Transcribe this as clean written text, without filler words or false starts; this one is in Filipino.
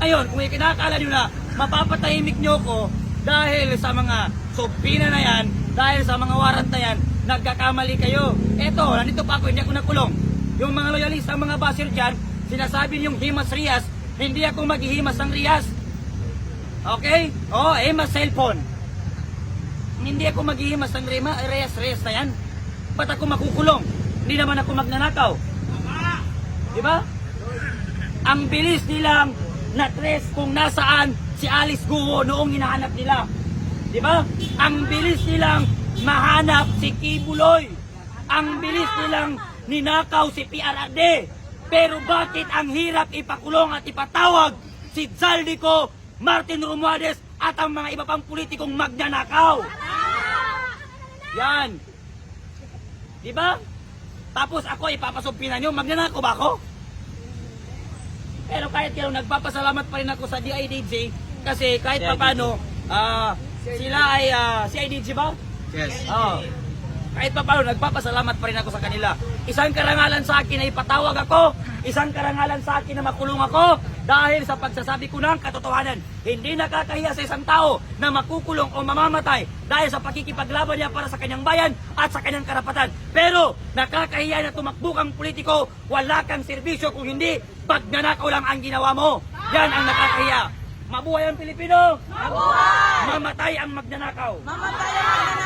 Ngayon, kung ikinakala nyo na mapapatahimik nyo ko dahil sa mga subpina na yan, dahil sa mga warrant na yan, nagkakamali kayo. Eto, nandito pa ako, hindi ako nakulong. Yung mga loyalista, mga basir dyan, sinasabi niyong himas Rias, hindi ako maghihimas ng Rias. Okay? Oh, himas cellphone. Hindi ako maghihimas ng Rias na yan. Ba't ako makukulong? Hindi naman ako magnanakaw. Diba? Ang bilis nilang na-trace kung nasaan si Alice Guo noong hinahanap nila. Diba? Ang bilis nilang mahanap si Kibuloy. Ang bilis nilang ninakaw si PRRD. Pero bakit ang hirap ipakulong at ipatawag si Zaldico, Martin Romualdez at ang mga iba pang politikong magnanakaw? Yan. Diba? Tapos ako ipapasumpinan nyo, magnanakaw ba ako? Pero kahit kaya nagpapasalamat pa rin ako sa DIDG kasi kahit paano sila ay CIDG ba? Yes. Kahit paano nagpapasalamat pa rin ako sa kanila. Isang karangalan sa akin na ipatawag ako, isang karangalan sa akin na makulong ako dahil sa pagsasabi ko ng katotohanan. Hindi nakakahiya sa isang tao na makukulong o mamamatay dahil sa pakikipaglaban niya para sa kanyang bayan at sa kanyang karapatan. Pero nakakahiya na tumakbo kang politiko, wala kang serbisyo kung hindi pagnanakaw lang ang ginawa mo. Yan ang nakakahiya. Mabuhay ang Pilipino! Mabuhay! Mamatay ang magnanakaw! Mamatay ang